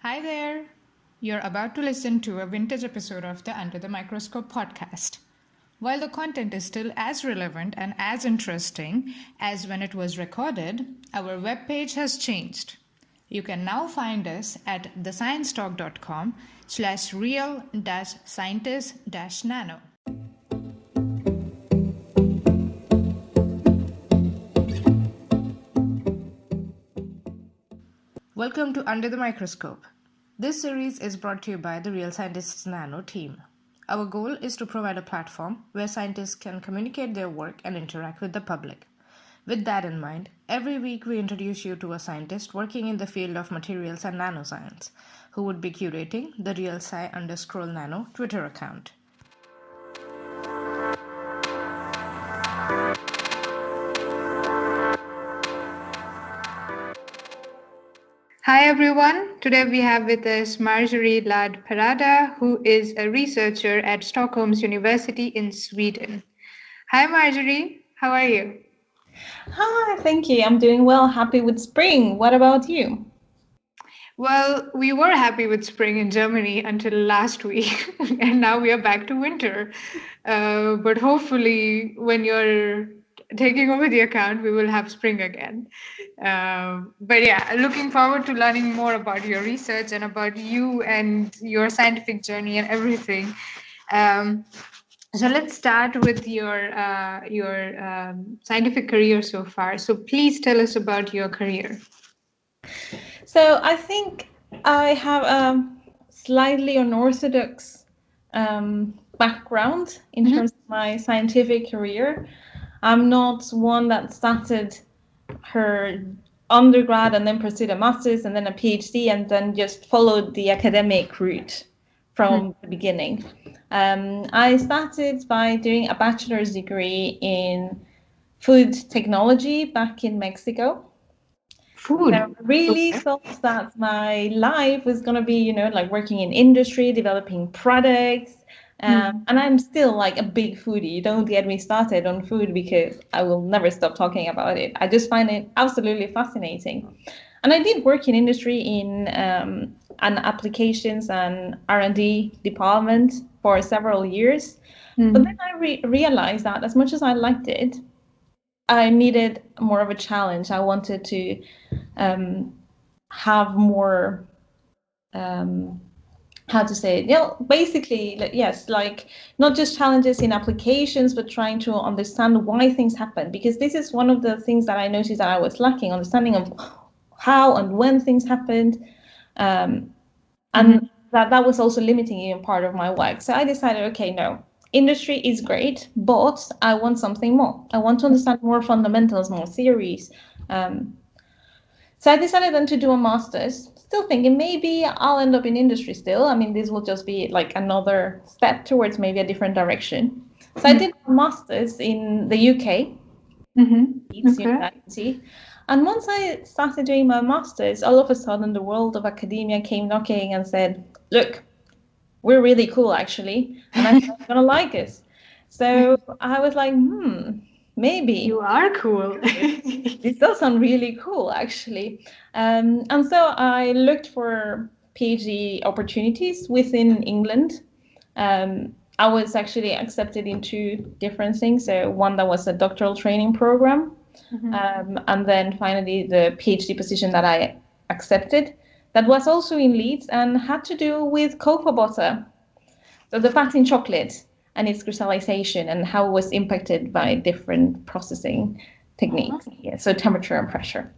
Hi there! You're about to listen to a vintage episode of the Under the Microscope podcast. While the content is still as relevant and as interesting as when it was recorded, our webpage has changed. You can now find us at thesciencetalk.com/real-scientist-nano. Welcome to Under the Microscope. This series is brought to you by the Real Scientists Nano team. Our goal is to provide a platform where scientists can communicate their work and interact with the public. With that in mind, every week we introduce you to a scientist working in the field of materials and nanoscience, who would be curating the RealSci_Nano Twitter account. Hi everyone, today we have with us Marjorie Ladd Parada, who is a researcher at Stockholm University in Sweden. Hi Marjorie, how are you? Hi, thank you. I'm doing well, happy with spring. What about you? Well, we were happy with spring in Germany until last week, and now we are back to winter. But hopefully, when you're taking over the account, we will have spring again. But yeah, looking forward to learning more about your research and about you and your scientific journey and everything. So let's start with your scientific career so far. So please tell us about your career. So I think I have a slightly unorthodox background in terms of my scientific career. I'm not one that started her undergrad and then pursued a master's and then a PhD and then just followed the academic route from the beginning. I started by doing a bachelor's degree in food technology back in Mexico. Food. So I really thought that my life was going to be, like working in industry, developing products. And I'm still like a big foodie. Don't get me started on food because I will never stop talking about it. I just find it absolutely fascinating. And I did work in industry in an applications and R&D department for several years. But then I realized that as much as I liked it, I needed more of a challenge. I wanted to have more, how to say it? Basically, yes, like not just challenges in applications, but trying to understand why things happen. Because this is one of the things that I noticed that I was lacking, understanding of how and when things happened. And that was also limiting even part of my work. So I decided, okay, no. Industry is great, but I want something more. I want to understand more fundamentals, more theories. So I decided then to do a master's, still thinking maybe I'll end up in industry still. I mean, this will just be like another step towards maybe a different direction. So I did a master's in the UK, Leeds University. And once I started doing my master's, all of a sudden the world of academia came knocking and said, look, we're really cool actually, and I'm gonna like it. So I was like, maybe. You are cool. This does sound really cool actually. And so I looked for PhD opportunities within England. I was actually accepted into different things. So one that was a doctoral training program. And then finally the PhD position that I accepted that was also in Leeds and had to do with cocoa butter, so the fat in chocolate and its crystallization and how it was impacted by different processing techniques. Yeah, so temperature and pressure.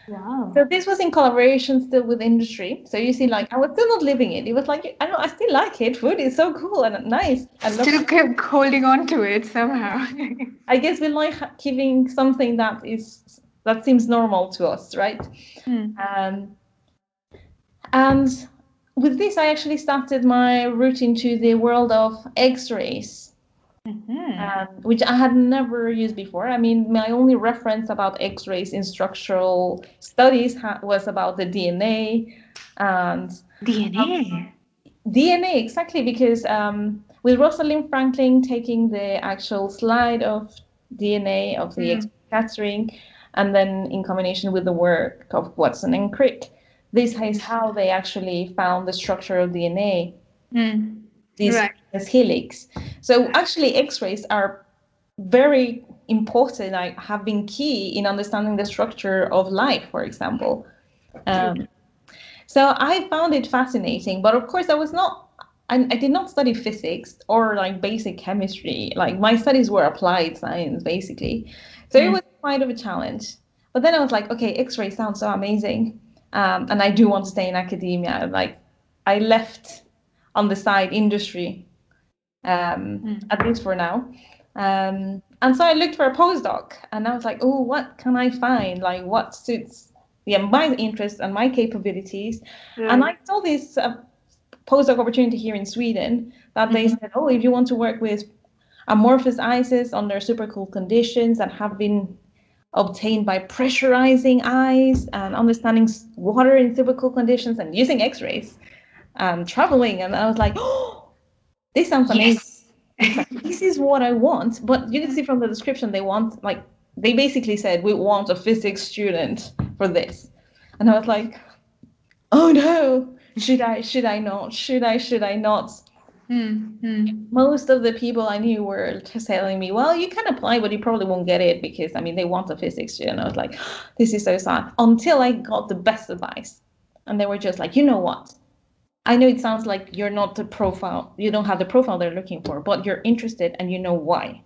Wow. So this was in collaboration still with industry. So you see, like I was still not living it. It was like I still like it. Food is so cool and nice. I Still kept holding on to it somehow. I guess we like giving something that seems normal to us, right? And with this, I actually started my route into the world of X-rays, which I had never used before. I mean, my only reference about X-rays in structural studies was about the DNA. And DNA, exactly, because with Rosalind Franklin taking the actual slide of DNA of the X-ray scattering, and then in combination with the work of Watson and Crick, this is how they actually found the structure of DNA, Mm. this Right. helix. So actually, X-rays are very important. Like have been key in understanding the structure of life, for example. True. Um, so I found it fascinating, but of course, I did not study physics or like basic chemistry. Like my studies were applied science, basically. So it Mm. was quite of a challenge. But then I was like, okay, X-ray sounds so amazing, and I do want to stay in academia. Like I left on the side industry, Mm. at least for now. And so I looked for a postdoc, and I was like, oh, what can I find? Like, what suits, yeah, my interests and my capabilities? And Right. I saw this postdoc opportunity here in Sweden that they Mhm. said, oh, if you want to work with amorphous ices under supercooled conditions that have been obtained by pressurizing ice and understanding water in supercooled conditions and using X-rays and traveling, and I was like, oh, this sounds amazing. Yes. Exactly. This is what I want. But you can see from the description, they basically said, we want a physics student for this. And I was like, oh no, should I not? Should I not? Mm. Mm. Most of the people I knew were just telling me, well, you can apply, but you probably won't get it because, I mean, they want a physics student. I was like, this is so sad. Until I got the best advice. And they were just like, you know what? I know it sounds like you're not the profile, you don't have the profile they're looking for, but you're interested and you know why.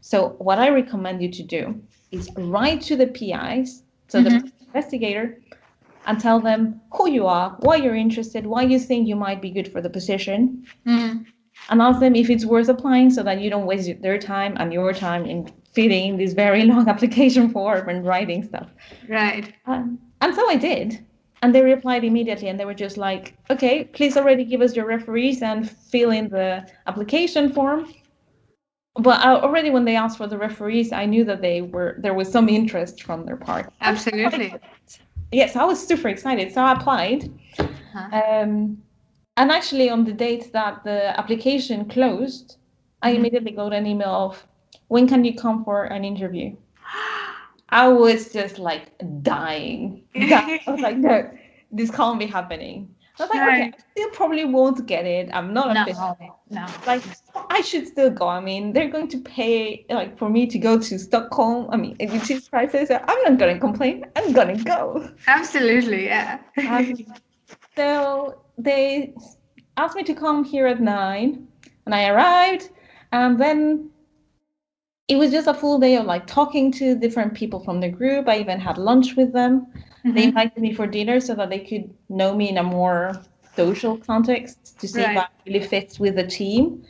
So, what I recommend you to do is write to the PIs, so the Mhm. investigator, and tell them who you are, why you're interested, why you think you might be good for the position, Mhm. and ask them if it's worth applying so that you don't waste their time and your time in filling in this very long application form and writing stuff. Right. And so I did. And they replied immediately and they were just like, okay, please already give us your referees and fill in the application form. But already when they asked for the referees, I knew that there was some interest from their part. And so Absolutely. yes, I was super excited. So I applied. Huh. Um, and actually, on the date that the application closed, I Mhm. immediately got an email of, when can you come for an interview? I was just like dying. I was like, no, this can't be happening. I was like, okay, Right. I still probably won't get it. I'm not a No. fit. No. Like, I should still go. I mean, they're going to pay like for me to go to Stockholm. I mean, which is prices. So I'm not gonna complain. I'm gonna go. Absolutely. Yeah. So they asked me to come here at 9, and I arrived, and then it was just a full day of like talking to different people from the group. I even had lunch with them. They Mhm. invited me for dinner so that they could know me in a more social context to see if Right. I really fit with the team.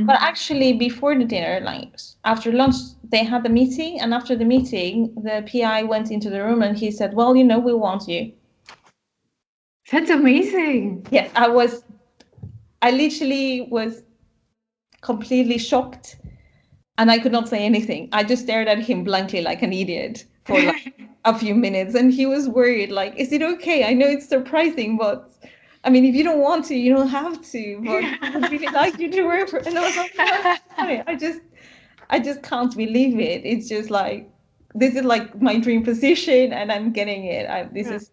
But Mm. actually, before the dinner, like after lunch, they had the meeting, and after the meeting, the PI went into the room and he said, "Well, we want you." That's amazing. Yes, I literally was completely shocked and I could not say anything. I just stared at him blankly like an idiot for like a few minutes, and he was worried. Like, is it okay? I know it's surprising, but I mean, if you don't want to, you don't have to. But I would really like you to work for. And I was like, no, sorry, I just can't believe it. It's just like this is like my dream position, and I'm getting it. This Right. is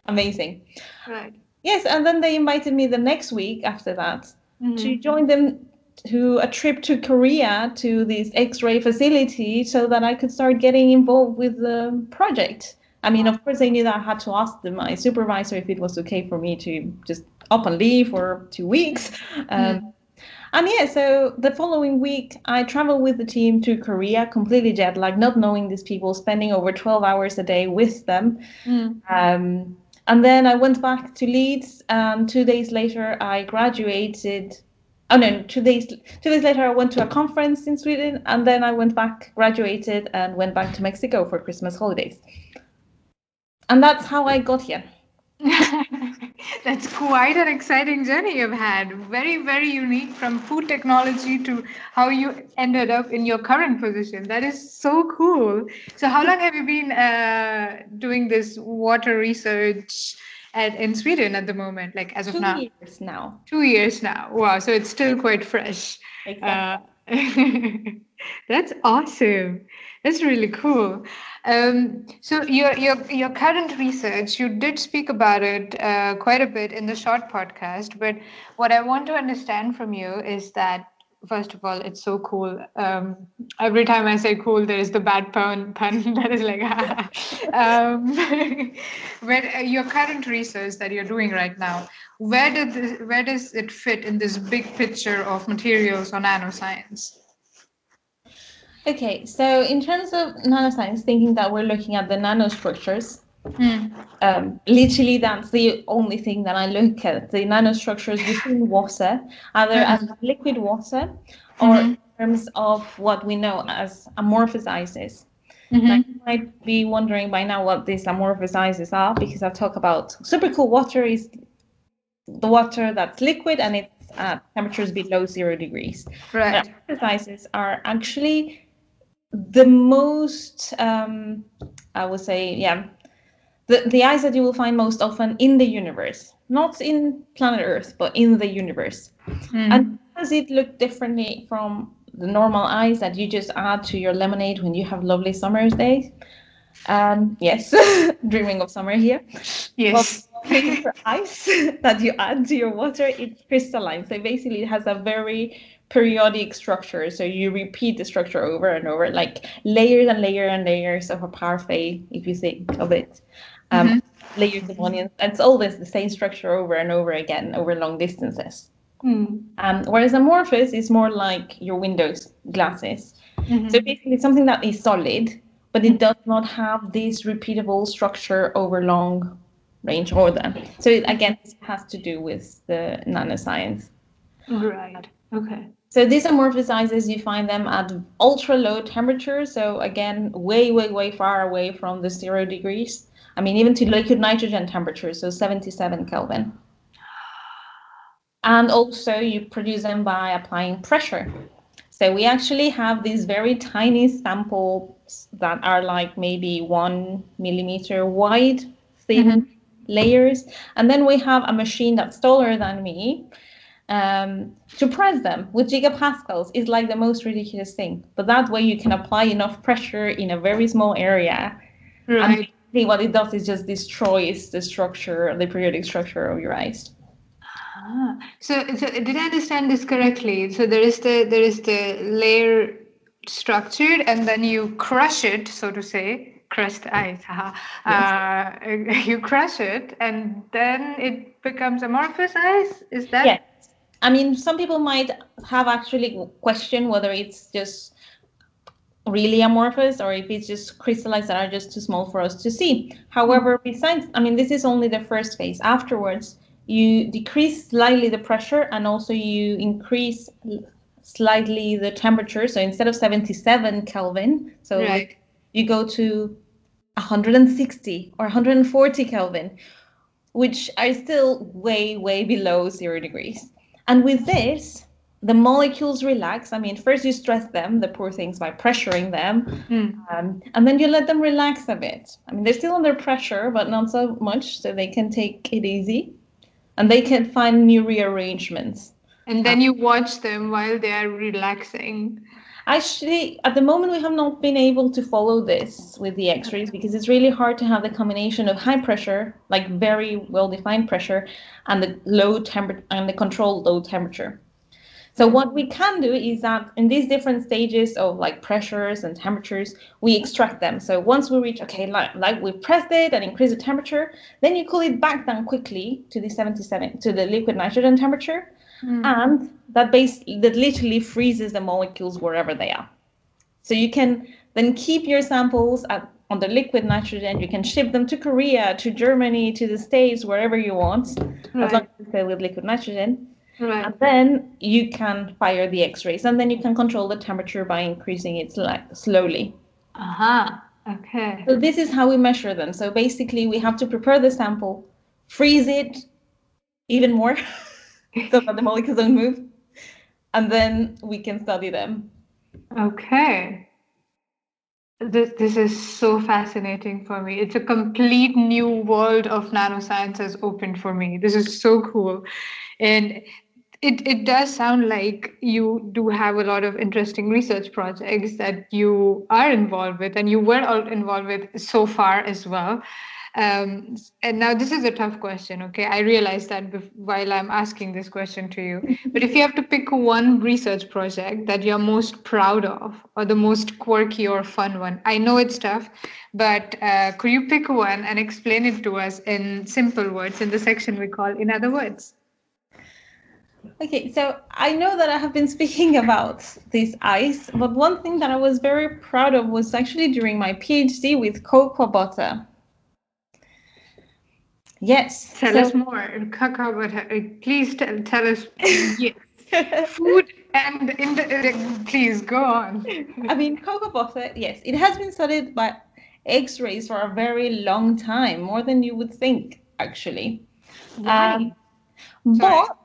amazing. Right. Yes, and then they invited me the next week after that to Mhm. join them to a trip to Korea to this X-ray facility so that I could start getting involved with the project. I mean, Wow. of course, I knew that I had to ask my supervisor if it was okay for me to just up and leave for 2 weeks. Um, Mm. and yeah, so the following week, I traveled with the team to Korea, completely jet lagged, not knowing these people, spending over 12 hours a day with them. Mm. And then I went back to Leeds, and 2 days later I graduated. Oh no, 2 days later I went to a conference in Sweden, and then I went back, graduated, and went back to Mexico for Christmas holidays. And that's how I got here. That's quite an exciting journey you've had. Very, very unique from food technology to how you ended up in your current position. That is so cool. So, how long have you been doing this water research in Sweden at the moment, like as of two now? years now. 2 years now. Wow. So, it's still quite fresh. Uh, Exactly. That's awesome. That's really cool. So your current research, you did speak about it quite a bit in the short podcast, but what I want to understand from you is that first of all, it's so cool. Every time I say cool, there is the bad pun that is like, but your current research that you're doing right now, where does it fit in this big picture of materials or nanoscience? Okay, so in terms of nanoscience, thinking that we're looking at the nanostructures, Hmm. literally that's the only thing that I look at, the nanostructures within water, either as liquid water or in Mm-hmm. terms of what we know as amorphous ices. Now, Mm-hmm. you might be wondering by now what these amorphous ices are, because I've talked about supercool water is the water that's liquid and it's at temperatures below 0 degrees. But Right. amorphous ices are actually the most, I would say, yeah, the ice that you will find most often in the universe, not in planet Earth, but in the universe. And Mm. does it look differently from the normal ice that you just add to your lemonade when you have lovely summer's days? Yes, dreaming of summer here. Well, Yes. thing for ice that you add to your water, it's crystalline. So basically, it has a very periodic structure. So you repeat the structure over and over, like layers and layers and layers of a parfait, if you think of it. Um, Mm-hmm. layers of onions. It's all this the same structure over and over again over long distances. Mm. Whereas amorphous is more like your windows glasses. So Mm-hmm. basically, something that is solid, but it does not have this repeatable structure over long range order. So it, again, this has to do with the nanoscience. Right. Okay. So these amorphous ices, you find them at ultra low temperatures. So again, way, way, way far away from the 0 degrees. I mean, even to liquid nitrogen temperatures, so 77 Kelvin. And also you produce them by applying pressure. So we actually have these very tiny samples that are like maybe 1 millimeter wide, thin Mm-hmm. layers. And then we have a machine that's taller than me to press them with gigapascals is like the most ridiculous thing. But that way you can apply enough pressure in a very small area. And Right. basically what it does is just destroys the structure, the periodic structure of your ice. So did I understand this correctly? So there is the layer structured, and then you crush it, so to say, crush the ice. Haha. Yes. You crush it, and then it becomes amorphous ice. Is Yes. that I mean, some people might have actually questioned whether it's just really amorphous or if it's just crystallized that are just too small for us to see. Hmm. However, besides, I mean, this is only the first phase. Afterwards, you decrease slightly the pressure and also you increase slightly the temperature. So instead of 77 Kelvin, so right? you go to 160 or 140 Kelvin, which are still way, way below 0 degrees. And with this, the molecules relax. I mean, first you stress them, the poor things, by pressuring them, Hmm. and then you let them relax a bit. I mean, they're still under pressure, but not so much, so they can take it easy and they can find new rearrangements. And Uh, then you watch them while they are relaxing. Actually, at the moment, we have not been able to follow this with the x-rays because it's really hard to have the combination of high pressure, like very well-defined pressure, and the low temperature and the controlled low temperature. So what we can do is that in these different stages of like pressures and temperatures, we extract them. So once we reach, okay, like we pressed it and increase the temperature, then you cool it back down quickly to the 77, to the liquid nitrogen temperature, Hmm. and that literally freezes the molecules wherever they are. So you can then keep your samples on the liquid nitrogen. You can ship them to Korea, to Germany, to the States, wherever you want, as long Right. as you stay with liquid nitrogen. And Right. then you can fire the X-rays, and then you can control the temperature by increasing it slowly. Aha. Okay. So this is how we measure them. So basically, we have to prepare the sample, freeze it even more, so that the molecules don't move, and then we can study them. Okay. This is so fascinating for me. It's a complete new world of nanoscience has opened for me. This is so cool. And It does sound like you do have a lot of interesting research projects that you are involved with, and you were all involved with so far as well. And now this is a tough question, okay? I realize that while I'm asking this question to you. But if you have to pick one research project that you're most proud of, or the most quirky or fun one, I know it's tough, but could you pick one and explain it to us in simple words in the section we call In Other Words? Okay, so I know that I have been speaking about this ice, but one thing that I was very proud of was actually during my PhD with cocoa butter. Yes. Tell us more. Cacao butter. Please tell us. Yes. Food and please go on. I mean, cocoa butter, yes, it has been studied by X-rays for a very long time, more than you would think, actually. Why? But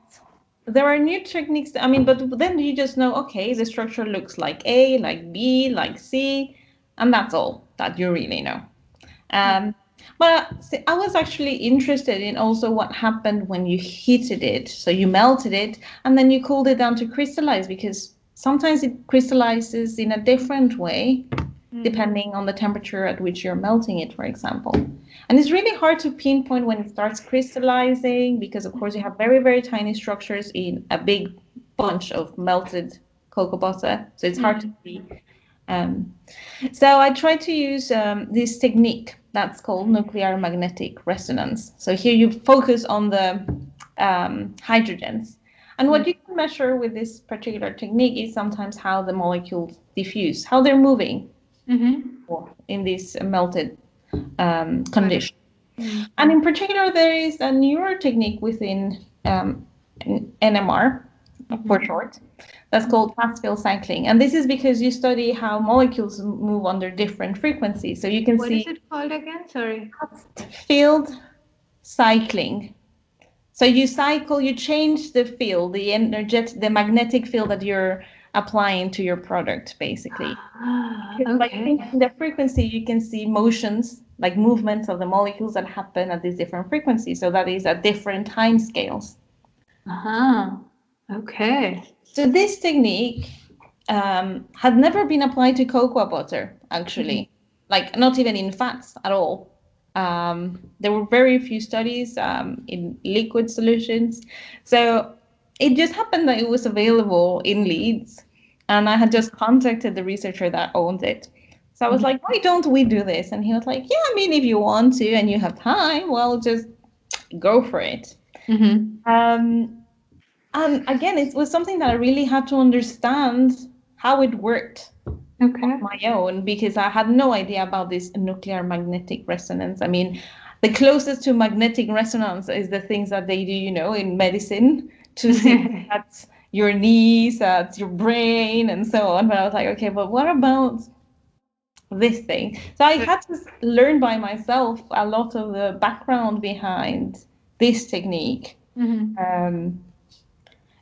there are new techniques. I mean, but then you just know, okay, the structure looks like A, like B, like C, and that's all that you really know. But see, I was actually interested in also what happened when you heated it. So you melted it and then you cooled it down to crystallize, because sometimes it crystallizes in a different way depending on the temperature at which you're melting it, for example. And it's really hard to pinpoint when it starts crystallizing, because of course you have very, very tiny structures in a big bunch of melted cocoa butter. So it's hard to see. So I tried to use this technique that's called nuclear magnetic resonance. So here you focus on the hydrogens. And what you can measure with this particular technique is sometimes how the molecules diffuse, how they're moving in this melted condition. And in particular, there is a newer technique within NMR, for short, that's called fast field cycling. And this is because you study how molecules move under different frequencies. So you can What see. is it called again? Sorry. Fast field cycling. So you cycle, you change the field, the magnetic field that you're applying to your product, basically. By changing the frequency, you can see motions, like movements of the molecules that happen at these different frequencies. So that is at different time scales. Okay. So this technique had never been applied to cocoa butter, actually, like not even in fats at all. There were very few studies in liquid solutions. So it just happened that it was available in Leeds, and I had just contacted the researcher that owned it. So I was like, why don't we do this? And he was like, yeah, I mean, if you want to and you have time, well, just go for it. And again, it was something that I really had to understand how it worked on my own, because I had no idea about this nuclear magnetic resonance. I mean, the closest to magnetic resonance is the things that they do, in medicine to see at your knees, at your brain, and so on. But I was like, okay, but what about this thing? So I had to learn by myself a lot of the background behind this technique.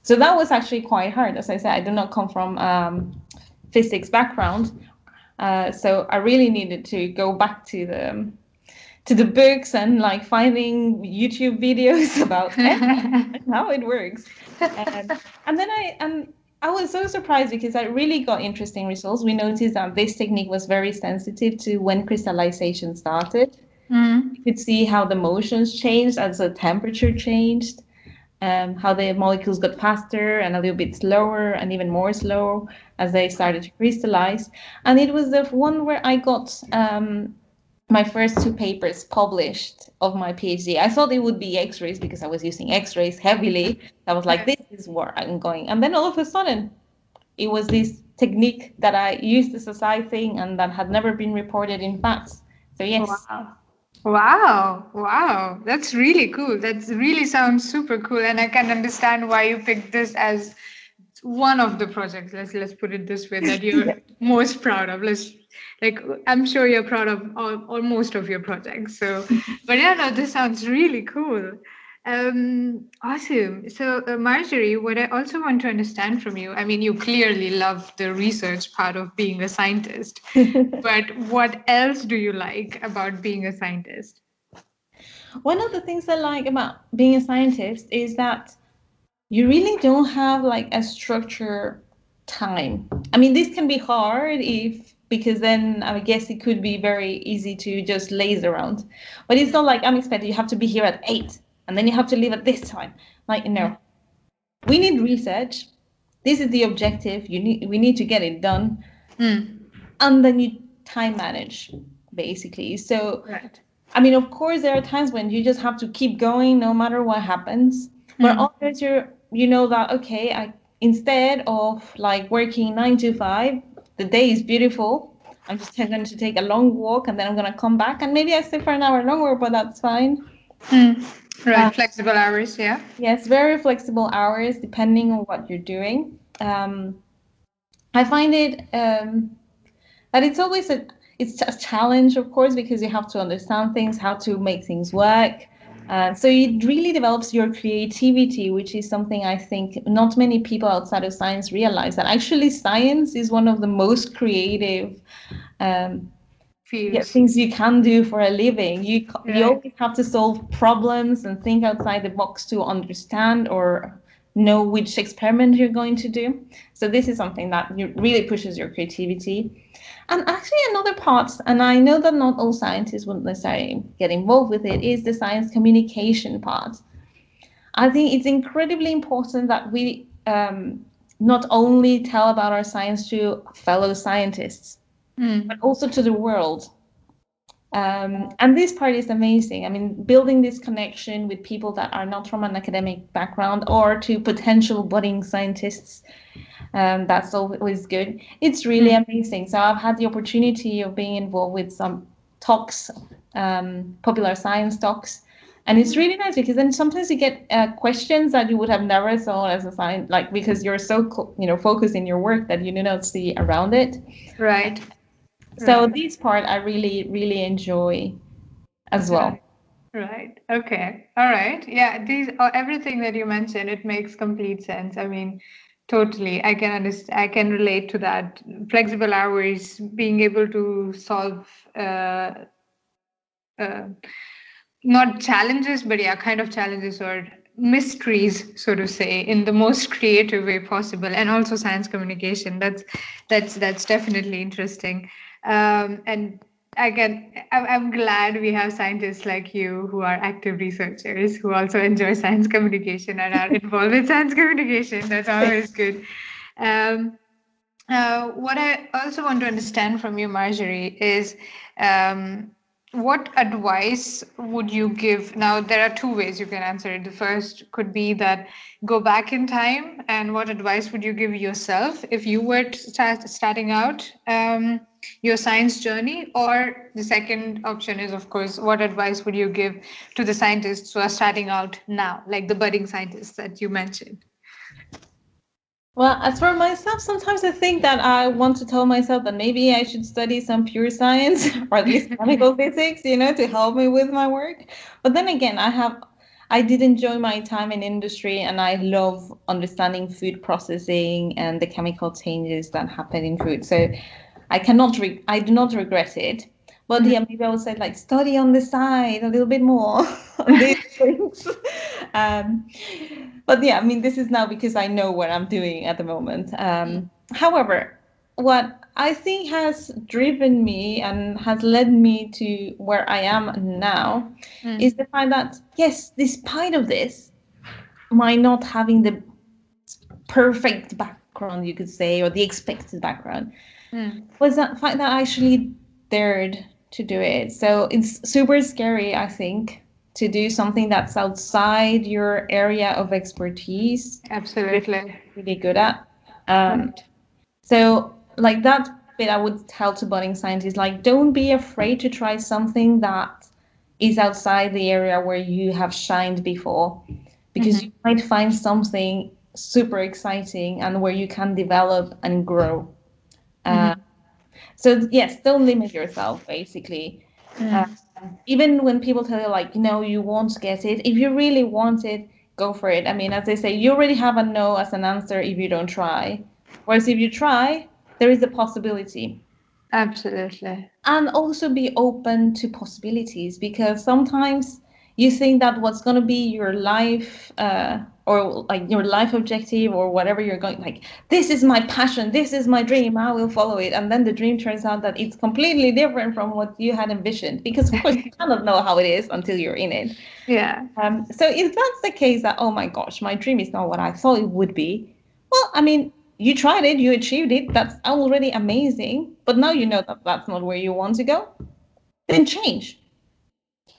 So that was actually quite hard. As I said, I do not come from physics background, so I really needed to go back to the books and like finding YouTube videos about how it works. And then I was so surprised because I really got interesting results. We noticed that this technique was very sensitive to when crystallization started. You could see how the motions changed as the temperature changed. How the molecules got faster and a little bit slower and even more slow as they started to crystallize. And it was the one where I got my first two papers published of my PhD. I thought it would be X-rays because I was using X-rays heavily. I was like, this is where I'm going. And then all of a sudden, it was this technique that I used as a side thing and that had never been reported in fats. So yes. Wow. That's really cool. That really sounds super cool. And I can understand why you picked this as one of the projects. Let's put it this way, that you're most proud of. I'm sure you're proud of all most of your projects. So, but yeah, no, this sounds really cool. Awesome. So, Marjorie, what I also want to understand from you, I mean, you clearly love the research part of being a scientist, but what else do you like about being a scientist? One of the things I like about being a scientist is that you really don't have like a structure time. I mean, this can be hard if because then I guess it could be very easy to just laze around. But it's not like I'm expected you have to be here at 8 and then you have to leave at this time. Like, no. We need research. This is the objective. We need to get it done. Mm. And then you time manage basically. So Right. I mean, of course, there are times when you just have to keep going no matter what happens. But others, you know that okay, I instead of like working 9 to 5, the day is beautiful. I'm just going to take a long walk and then I'm going to come back and maybe I stay for an hour longer, but that's fine. Mm. Uh, Right. Flexible hours. Yeah. yes, very flexible hours depending on what you're doing. I find it but it's always a challenge, of course, because you have to understand things, how to make things work. So it really develops your creativity, which is something I think not many people outside of science realize that actually science is one of the most creative um, Fields. things you can do for a living. You Right. always have to solve problems and think outside the box to understand or know which experiment you're going to do. So this is something that really pushes your creativity. And actually, another part, and I know that not all scientists wouldn't necessarily get involved with it, is the science communication part. I think it's incredibly important that we not only tell about our science to fellow scientists, but Mm. also to the world. And this part is amazing. I mean, building this connection with people that are not from an academic background or to potential budding scientists, that's always good. It's really Mm. amazing. So I've had the opportunity of being involved with some talks, popular science talks, and it's really nice because then sometimes you get questions that you would have never thought as a science, like because you're so focused in your work that you do not see around it. Right. So Right. this part I really really enjoy as well. Right. Right. Okay. All right. Yeah. These everything that you mentioned, it makes complete sense. I mean, totally. I can understand. I can relate to that. Flexible hours, being able to solve uh, not challenges, but yeah, kind of challenges or mysteries, so to say, in the most creative way possible, and also science communication. That's definitely interesting. And again, I'm glad we have scientists like you who are active researchers who also enjoy science communication and are involved in science communication. That's always good. Um, what I also want to understand from you, Marjorie, is um, what advice would you give? Now, there are two ways you can answer it. The first could be that go back in time, and what advice would you give yourself if you were starting out your science journey? Or the second option is, of course, what advice would you give to the scientists who are starting out now, like the budding scientists that you mentioned? Well, as for myself, sometimes I think that I want to tell myself that maybe I should study some pure science or at least chemical physics, to help me with my work. But then again, I did enjoy my time in industry and I love understanding food processing and the chemical changes that happen in food. So I do not regret it. But yeah, maybe I would say like study on the side a little bit more on these things. Um, but yeah, I mean, this is now because I know what I'm doing at the moment. However, what I think has driven me and has led me to where I am now is the fact that, yes, despite of this, my not having the perfect background, you could say, or the expected background, Mm. was that fact that I actually dared to do it. So it's super scary, I think, to do something that's outside your area of expertise, you're Absolutely. really good at. Um, Right. so, like that bit, I would tell to budding scientists, like, don't be afraid to try something that is outside the area where you have shined before, because you Mhm. might find something super exciting and where you can develop and grow. Uh, Mhm. so yes, don't limit yourself, basically. Uh, Mm. even when people tell you like, you won't get it, if you really want it, go for it. I mean, as they say, you already have a no as an answer if you don't try. Whereas if you try, there is a possibility. Absolutely. And also be open to possibilities because sometimes you think that what's going to be your life or like your life objective or whatever you're going, like, this is my passion, this is my dream, I will follow it, and then the dream turns out that it's completely different from what you had envisioned, because of course you cannot know how it is until you're in it. Yeah. So if that's the case, that, oh my gosh, my dream is not what I thought it would be, well, I mean, you tried it, you achieved it, that's already amazing, but now you know that that's not where you want to go, then change.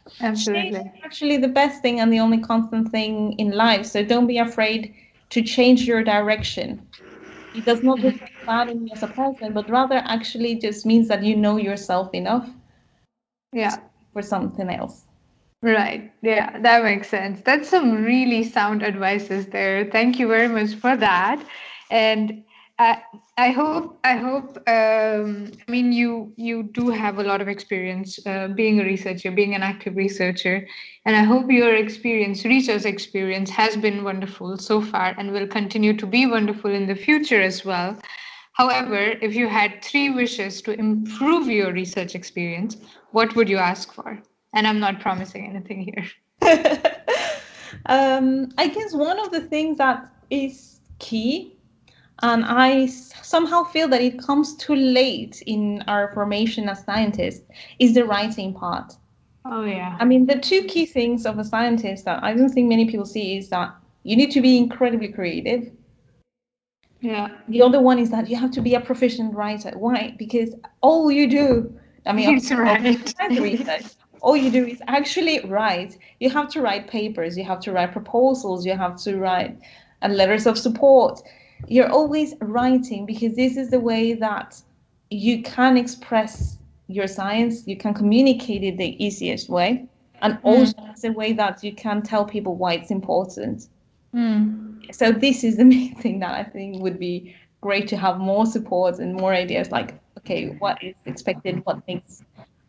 Change is Absolutely. actually the best thing and the only constant thing in life. So don't be afraid to change your direction. It does not reflect bad on you as a person, but rather actually just means that you know yourself enough Yeah. for something else. Right. Yeah, that makes sense. That's some really sound advices there. Thank you very much for that. And I, I mean, you do have a lot of experience being a researcher, being an active researcher, and I hope your experience, research experience, has been wonderful so far and will continue to be wonderful in the future as well. However, if you had three wishes to improve your research experience, what would you ask for? And I'm not promising anything here. I guess one of the things that is key, and somehow feel that it comes too late in our formation as scientists, is the writing part. Oh, yeah. I mean, the two key things of a scientist that I don't think many people see is that you need to be incredibly creative. Yeah. The other one is that you have to be a proficient writer. Why? Because all you do, I mean, It's right. besides research, all you do is actually write. You have to write papers, you have to write proposals, you have to write letters of support. You're always writing because this is the way that you can express your science, you can communicate it the easiest way, and also Mm, it's a way that you can tell people why it's important. mm, So this is the main thing that I think would be great to have more support and more ideas, like, okay, what is expected, what makes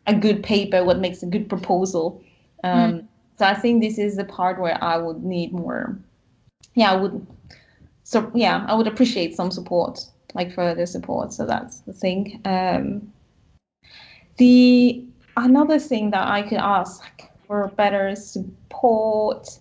a good paper, what makes a good proposal. mm. So I think this is the part where I would need more. Yeah, I would. So yeah, I would appreciate some support, like further support. So that's the thing. The another thing that I could ask for better support,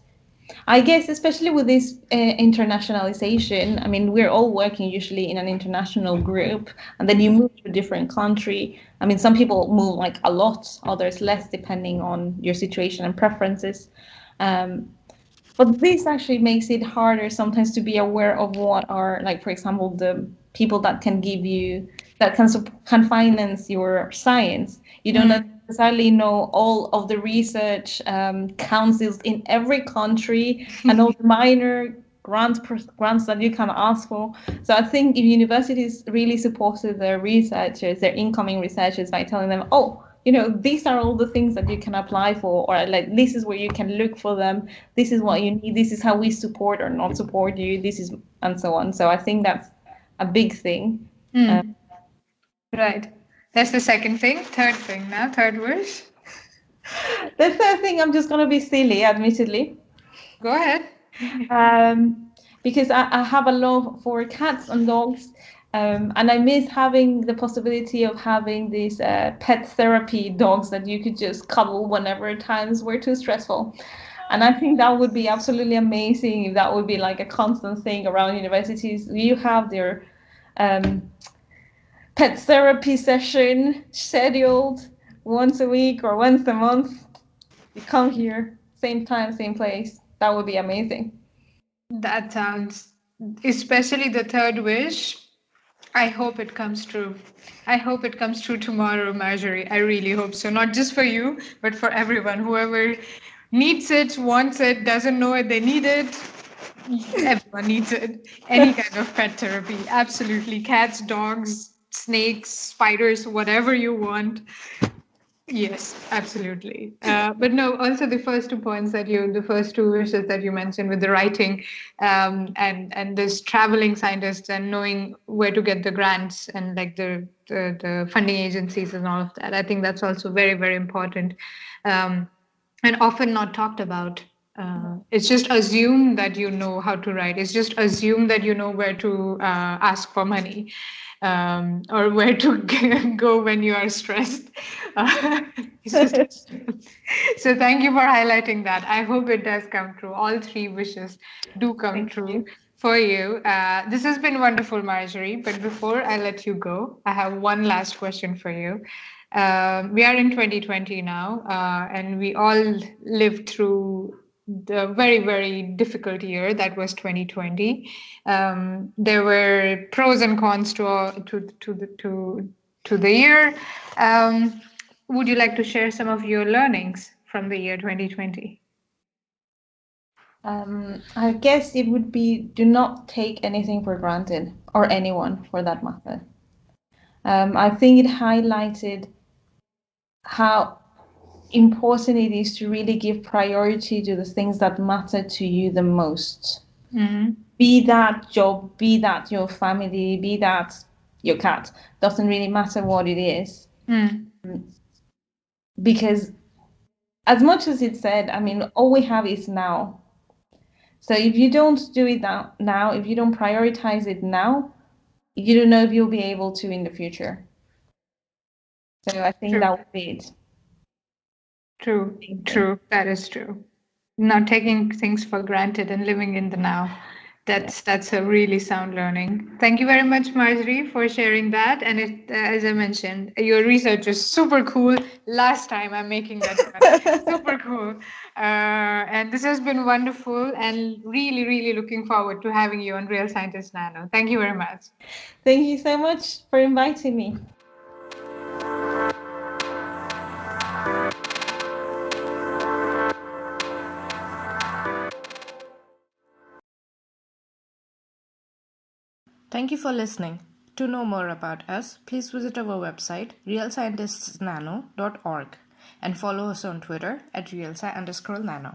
I guess, especially with this internationalization, I mean, we're all working usually in an international group, and then you move to a different country. I mean, some people move like a lot, others less, depending on your situation and preferences. Um, but this actually makes it harder sometimes to be aware of what are, like, for example, the people that can give you, that can finance your science. You don't Mm. necessarily know all of the research councils in every country and all the minor grants that you can ask for. So I think if universities really supported their researchers, their incoming researchers, by telling them, oh, these are all the things that you can apply for, or like this is where you can look for them. This is what you need. This is how we support or not support you. This is, and so on. So I think that's a big thing. Mm. Right. That's the second thing. Third thing now. Third wish. The third thing, I'm just gonna be silly, admittedly, Go ahead. because I have a love for cats and dogs. And I miss having the possibility of having these pet therapy dogs that you could just cuddle whenever times were too stressful. And I think that would be absolutely amazing if that would be like a constant thing around universities. You have their um, pet therapy session scheduled once a week or once a month. You come here, same time, same place. That would be amazing. That sounds, especially the third wish. I hope it comes true. I hope it comes true tomorrow, Marjorie. I really hope so. Not just for you, but for everyone. Whoever needs it, wants it, doesn't know it, they need it. Everyone needs it. Any kind of pet therapy. Absolutely. Cats, dogs, snakes, spiders, whatever you want. Yes, absolutely. But no, also the first two points the first two wishes that you mentioned with the writing, and this traveling scientists and knowing where to get the grants and like the funding agencies and all of that. I think that's also very, very important, um, and often not talked about. It's just assumed that you know how to write. It's just assumed that you know where to ask for money. or where to go when you are stressed. So so thank you for highlighting that. I hope it does come true. All three wishes do come Thank true you. for you. This has been wonderful, Marjorie. But before I let you go, I have one last question for you. We are in 2020 now, and we all lived through the very, very difficult year that was 2020. There were pros and cons to the year. Would you like to share some of your learnings from the year 2020? I guess it would be do not take anything for granted, or anyone for that matter. I think it highlighted how important it is to really give priority to the things that matter to you the most. Mm-hmm. Be that job, be that your family, be that your cat. Doesn't really matter what it is. Mm. Because as much as it said, I mean, all we have is now. So if you don't do it now, if you don't prioritize it now, you don't know if you'll be able to in the future. So I think True, that would be it. true, Main thing. true. That is true. Not taking things for granted and living in the now. Yeah. That's a really sound learning. Thank you very much, Marjorie, for sharing that. And as I mentioned, your research is super cool. Last time I'm making that one. Super cool. And this has been wonderful and really, really looking forward to having you on Real Scientist Nano. Thank you very much. Thank you so much for inviting me. Thank you for listening. To know more about us, please visit our website realscientistsnano.org and follow us on Twitter at realsci_nano.